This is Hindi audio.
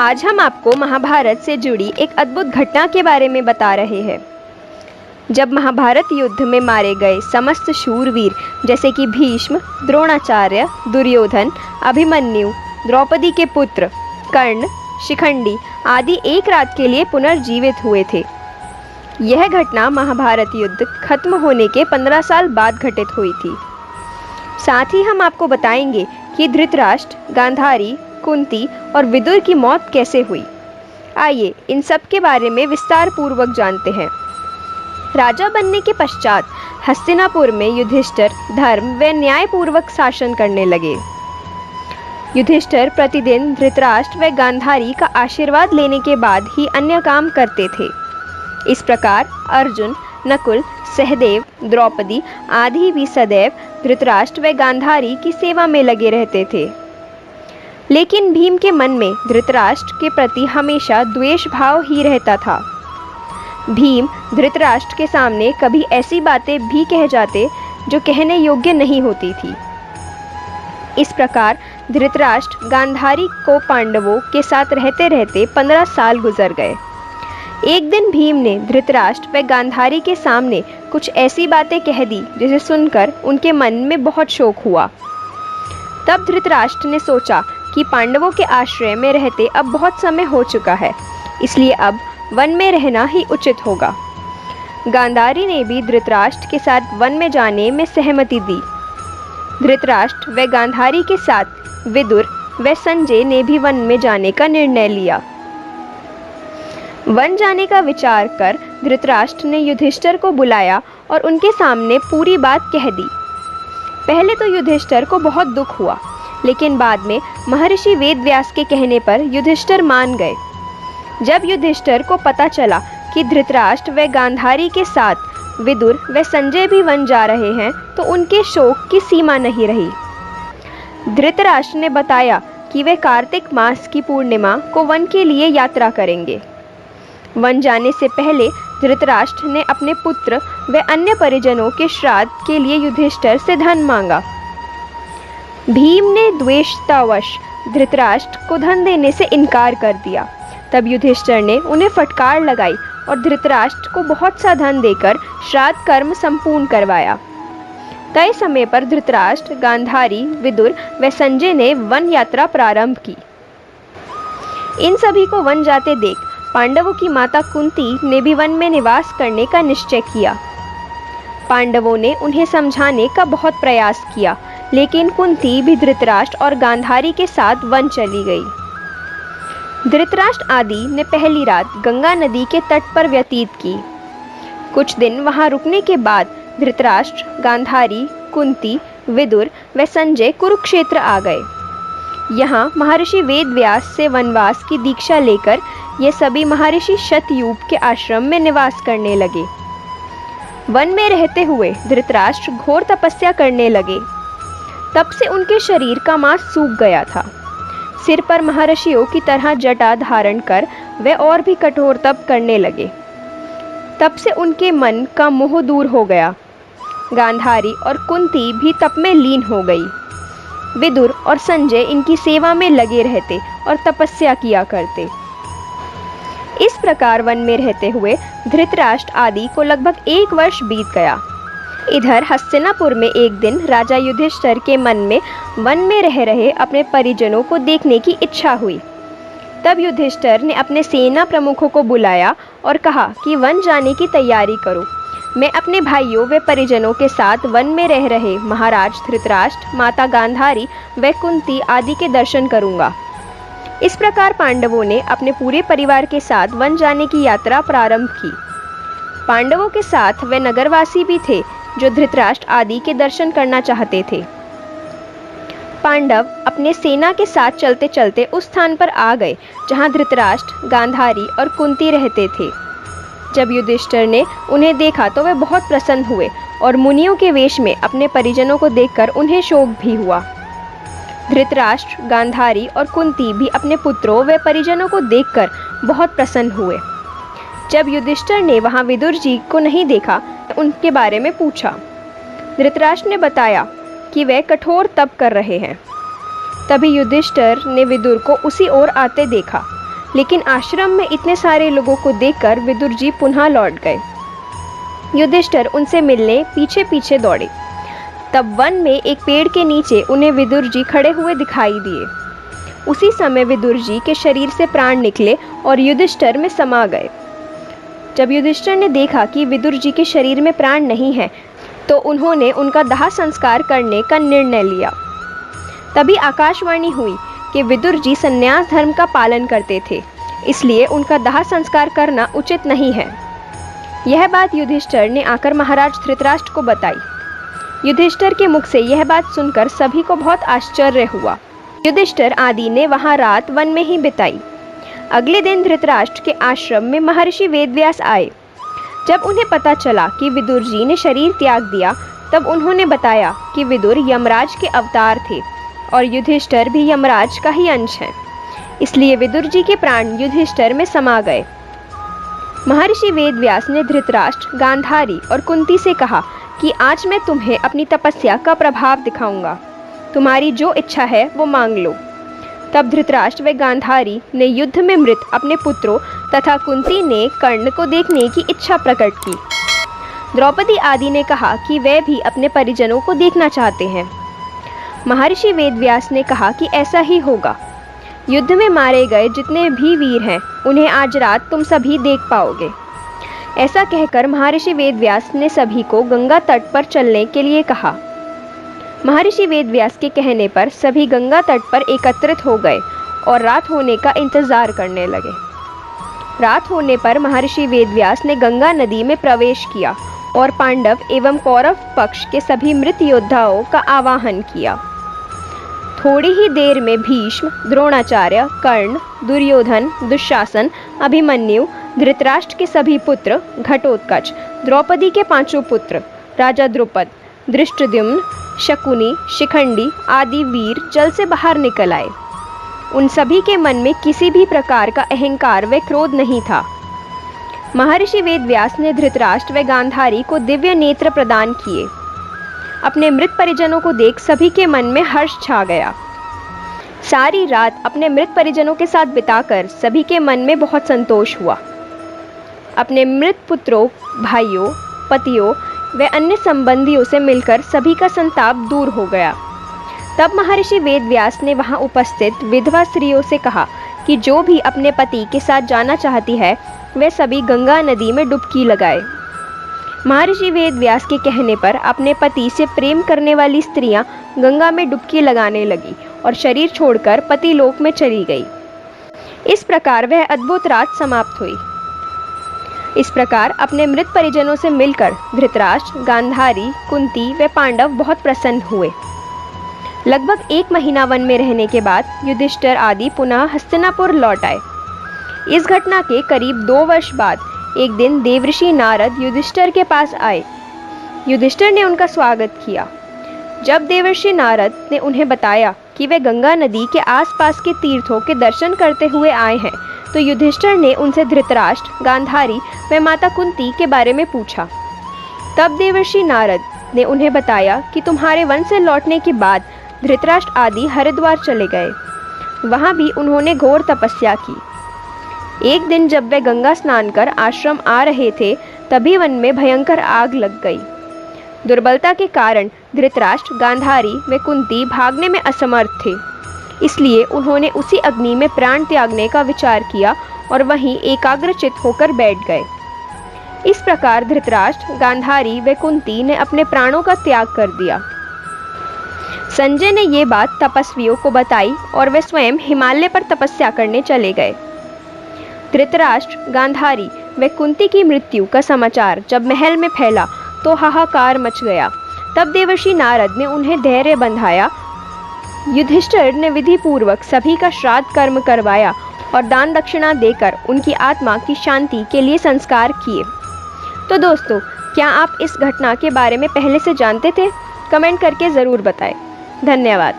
आज हम आपको महाभारत से जुड़ी एक अद्भुत घटना के बारे में बता रहे हैं। जब महाभारत युद्ध में मारे गए समस्त शूरवीर जैसे कि भीष्म, द्रोणाचार्य, दुर्योधन, अभिमन्यु, द्रौपदी के पुत्र कर्ण, शिखंडी आदि एक रात के लिए पुनर्जीवित हुए थे। यह घटना महाभारत युद्ध खत्म होने के 15 साल बाद घटित हुई थी। साथ ही हम आपको बताएंगे कि धृतराष्ट्र, गांधारी, कुंती और विदुर की मौत कैसे हुई। आइए इन सब के बारे में विस्तार पूर्वक जानते हैं। राजा बनने के पश्चात हस्तिनापुर में युधिष्ठिर धर्म व न्याय पूर्वक शासन करने लगे। युधिष्ठिर प्रतिदिन धृतराष्ट्र व गांधारी का आशीर्वाद लेने के बाद ही अन्य काम करते थे। इस प्रकार अर्जुन, नकुल, सहदेव, द्रौपदी आदि भी सदैव धृतराष्ट्र व गांधारी की सेवा में लगे रहते थे। लेकिन भीम के मन में धृतराष्ट्र के प्रति हमेशा द्वेष भाव ही रहता था। भीम धृतराष्ट्र के सामने कभी ऐसी बातें भी कह जाते जो कहने योग्य नहीं होती थी। इस प्रकार धृतराष्ट्र गांधारी को पांडवों के साथ रहते रहते 15 साल गुजर गए। एक दिन भीम ने धृतराष्ट्र व गांधारी के सामने कुछ ऐसी बातें कह दी जिसे सुनकर उनके मन में बहुत शोक हुआ। तब धृतराष्ट्र ने सोचा कि पांडवों के आश्रय में रहते अब बहुत समय हो चुका है, इसलिए अब वन में रहना ही उचित होगा। गांधारी ने भी धृतराष्ट्र के साथ वन में जाने में सहमति दी। धृतराष्ट्र व गांधारी के साथ विदुर व संजय ने भी वन में जाने का निर्णय लिया। वन जाने का विचार कर धृतराष्ट्र ने युधिष्ठिर को बुलाया और उनके सामने पूरी बात कह दी। पहले तो युधिष्ठिर को बहुत दुख हुआ, लेकिन बाद में महर्षि वेदव्यास के कहने पर युधिष्ठिर मान गए। जब युधिष्ठिर को पता चला कि धृतराष्ट्र व गांधारी के साथ विदुर व संजय भी वन जा रहे हैं, तो उनके शोक की सीमा नहीं रही। धृतराष्ट्र ने बताया कि वे कार्तिक मास की पूर्णिमा को वन के लिए यात्रा करेंगे। वन जाने से पहले धृतराष्ट्र ने अपने पुत्र व अन्य परिजनों के श्राद्ध के लिए युधिष्ठिर से धन मांगा। भीम ने द्वेषतावश धृतराष्ट्र को धन देने से इनकार कर दिया। तब युधिष्ठिर ने उन्हें फटकार लगाई और धृतराष्ट्र को बहुत सा धन देकर श्राद्ध कर्म संपूर्ण करवाया। तय समय पर धृतराष्ट्र, गांधारी, विदुर व संजय ने वन यात्रा प्रारंभ की। इन सभी को वन जाते देख पांडवों की माता कुंती ने भी वन में निवास करने का निश्चय किया। पांडवों ने उन्हें समझाने का बहुत प्रयास किया, लेकिन कुंती भी धृतराष्ट्र और गांधारी के साथ वन चली गई। धृतराष्ट्र आदि ने पहली रात गंगा नदी के तट पर व्यतीत की। कुछ दिन वहां रुकने के बाद धृतराष्ट्र, गांधारी, कुंती, विदुर व संजय कुरुक्षेत्र आ गए। यहाँ महर्षि वेदव्यास से वनवास की दीक्षा लेकर ये सभी महर्षि शतयूप के आश्रम में निवास करने लगे। वन में रहते हुए धृतराष्ट्र घोर तपस्या करने लगे। तब से उनके शरीर का मांस सूख गया था। सिर पर महर्षियों की तरह जटा धारण कर वे और भी कठोर तप करने लगे। तब से उनके मन का मोह दूर हो गया। गांधारी और कुंती भी तप में लीन हो गई। विदुर और संजय इनकी सेवा में लगे रहते और तपस्या किया करते। इस प्रकार वन में रहते हुए धृतराष्ट्र आदि को लगभग 1 वर्ष बीत गया। इधर हस्तिनापुर में एक दिन राजा युधिष्ठिर के मन में वन में रह रहे अपने परिजनों को देखने की इच्छा हुई। तब युधिष्ठिर ने अपने सेना प्रमुखों को बुलाया और कहा कि वन जाने की तैयारी करो। मैं अपने भाइयों व परिजनों के साथ वन में रह रहे महाराज धृतराष्ट्र, माता गांधारी व कुंती आदि के दर्शन करूंगा। इस प्रकार पांडवों ने अपने पूरे परिवार के साथ वन जाने की यात्रा प्रारंभ की। पांडवों के साथ वे नगरवासी भी थे जो धृतराष्ट्र आदि के दर्शन करना चाहते थे। पांडव अपने सेना के साथ चलते चलते उस स्थान पर आ गए जहां धृतराष्ट्र, गांधारी और कुंती रहते थे। जब युधिष्ठिर ने उन्हें देखा तो वे बहुत प्रसन्न हुए और मुनियों के वेश में अपने परिजनों को देखकर उन्हें शोक भी हुआ। धृतराष्ट्र, गांधारी और कुंती भी अपने पुत्रों व परिजनों को देखकर बहुत प्रसन्न हुए। जब युधिष्ठिर ने वहां विदुर जी को नहीं देखा, उनके बारे में पूछा। धृतराष्ट्र ने बताया कि वे कठोर तप कर रहे हैं। तभी युधिष्ठिर ने विदुर को उसी ओर आते देखा। लेकिन आश्रम में इतने सारे लोगों को देखकर विदुर जी पुनः लौट गए। युधिष्ठिर उनसे मिलने पीछे पीछे दौड़े। तब वन में एक पेड़ के नीचे उन्हें विदुर जी खड़े हुए दिखाई दिए। उसी समय विदुर जी के शरीर से प्राण निकले और युधिष्ठिर में समा गए। जब युधिष्ठिर ने देखा कि विदुर जी के शरीर में प्राण नहीं है, तो उन्होंने उनका दाह संस्कार करने का निर्णय लिया। तभी आकाशवाणी हुई कि विदुर जी संन्यास धर्म का पालन करते थे, इसलिए उनका दाह संस्कार करना उचित नहीं है। यह बात युधिष्ठिर ने आकर महाराज धृतराष्ट्र को बताई। युधिष्ठिर के मुख से यह बात सुनकर सभी को बहुत आश्चर्य हुआ। युधिष्ठिर आदि ने वहां रात वन में ही बिताई। अगले दिन धृतराष्ट्र के आश्रम में महर्षि वेदव्यास आए। जब उन्हें पता चला कि विदुर जी ने शरीर त्याग दिया, तब उन्होंने बताया कि विदुर यमराज के अवतार थे और युधिष्ठिर भी यमराज का ही अंश है, इसलिए विदुर जी के प्राण युधिष्ठिर में समा गए। महर्षि वेदव्यास ने धृतराष्ट्र, गांधारी और कुंती से कहा कि आज मैं तुम्हें अपनी तपस्या का प्रभाव दिखाऊंगा। तुम्हारी जो इच्छा है वो मांग लो। तब धृतराष्ट्र व गांधारी ने युद्ध में मृत अपने पुत्रों तथा कुंती ने कर्ण को देखने की इच्छा प्रकट की। द्रौपदी आदि ने कहा कि वे भी अपने परिजनों को देखना चाहते हैं। महर्षि वेदव्यास ने कहा कि ऐसा ही होगा। युद्ध में मारे गए जितने भी वीर हैं, उन्हें आज रात तुम सभी देख पाओगे। ऐसा कहकर महर्षि वेदव्यास ने सभी को गंगा तट पर चलने के लिए कहा। महर्षि वेदव्यास के कहने पर सभी गंगा तट पर एकत्रित हो गए और रात होने का इंतजार करने लगे। रात होने पर महर्षि वेदव्यास ने गंगा नदी में प्रवेश किया और पांडव एवं कौरव पक्ष के सभी मृत योद्धाओं का आवाहन किया। थोड़ी ही देर में भीष्म, द्रोणाचार्य, कर्ण, दुर्योधन, दुशासन, अभिमन्यु, धृतराष्ट्र के सभी पुत्र, घटोत्कच, द्रौपदी के 5 पुत्र, राजा द्रुपद, धृष्टद्युम्न, शकुनी, शिखंडी आदि वीर जल से बाहर निकल आए। उन सभी के मन में किसी भी प्रकार का अहंकार व क्रोध नहीं था। महर्षि वेदव्यास ने धृतराष्ट्र व गांधारी को दिव्य नेत्र प्रदान किए। अपने मृत परिजनों को देख सभी के मन में हर्ष छा गया। सारी रात अपने मृत परिजनों के साथ बिताकर सभी के मन में बहुत संतोष हुआ। अपने मृत पुत्रों, भाइयों, पतियों व अन्य संबंधियों से मिलकर सभी का संताप दूर हो गया। तब महर्षि वेदव्यास ने वहां उपस्थित विधवा स्त्रियों से कहा कि जो भी अपने पति के साथ जाना चाहती है, वे सभी गंगा नदी में डुबकी लगाए। महर्षि वेदव्यास के कहने पर अपने पति से प्रेम करने वाली स्त्रियां गंगा में डुबकी लगाने लगी और शरीर छोड़कर पति लोक में चली गई। इस प्रकार वह अद्भुत रात समाप्त हुई। इस प्रकार अपने मृत परिजनों से मिलकर धृतराष्ट्र, गांधारी, कुंती व पांडव बहुत प्रसन्न हुए। लगभग 1 महीना वन में रहने के बाद युधिष्ठिर आदि पुनः हस्तिनापुर लौट आए। इस घटना के करीब 2 वर्ष बाद एक दिन देवर्षि नारद युधिष्ठिर के पास आए। युधिष्ठिर ने उनका स्वागत किया। जब देवर्षि नारद ने उन्हें बताया कि वे गंगा नदी के आसपास के तीर्थों के दर्शन करते हुए आए हैं, तो युधिष्ठिर ने उनसे धृतराष्ट्र, गांधारी व माता कुंती के बारे में पूछा। तब देवर्षि नारद ने उन्हें बताया कि तुम्हारे वन से लौटने के बाद धृतराष्ट्र आदि हरिद्वार चले गए। वहां भी उन्होंने घोर तपस्या की। एक दिन जब वे गंगा स्नान कर आश्रम आ रहे थे, तभी वन में भयंकर आग लग गई। दुर्बलता के कारण धृतराष्ट्र, गांधारी व कुंती भागने में असमर्थ थे, इसलिए उन्होंने उसी अग्नि में प्राण त्यागने का विचार किया और वहीं एकाग्रचित होकर बैठ गए। इस प्रकार धृतराष्ट्र, गांधारी व कुंती ने अपने प्राणों का त्याग कर दिया। संजय ने ये बात तपस्वियों को बताई और वे स्वयं हिमालय पर तपस्या करने चले गए। धृतराष्ट्र, गांधारी व कुंती की मृत्यु का समाचार जब महल में फैला तो हाहाकार मच गया। तब देवर्षि नारद ने उन्हें धैर्य बंधाया। युधिष्ठिर ने विधि पूर्वक सभी का श्राद्ध कर्म करवाया और दान दक्षिणा देकर उनकी आत्मा की शांति के लिए संस्कार किए। तो दोस्तों, क्या आप इस घटना के बारे में पहले से जानते थे? कमेंट करके ज़रूर बताएं। धन्यवाद।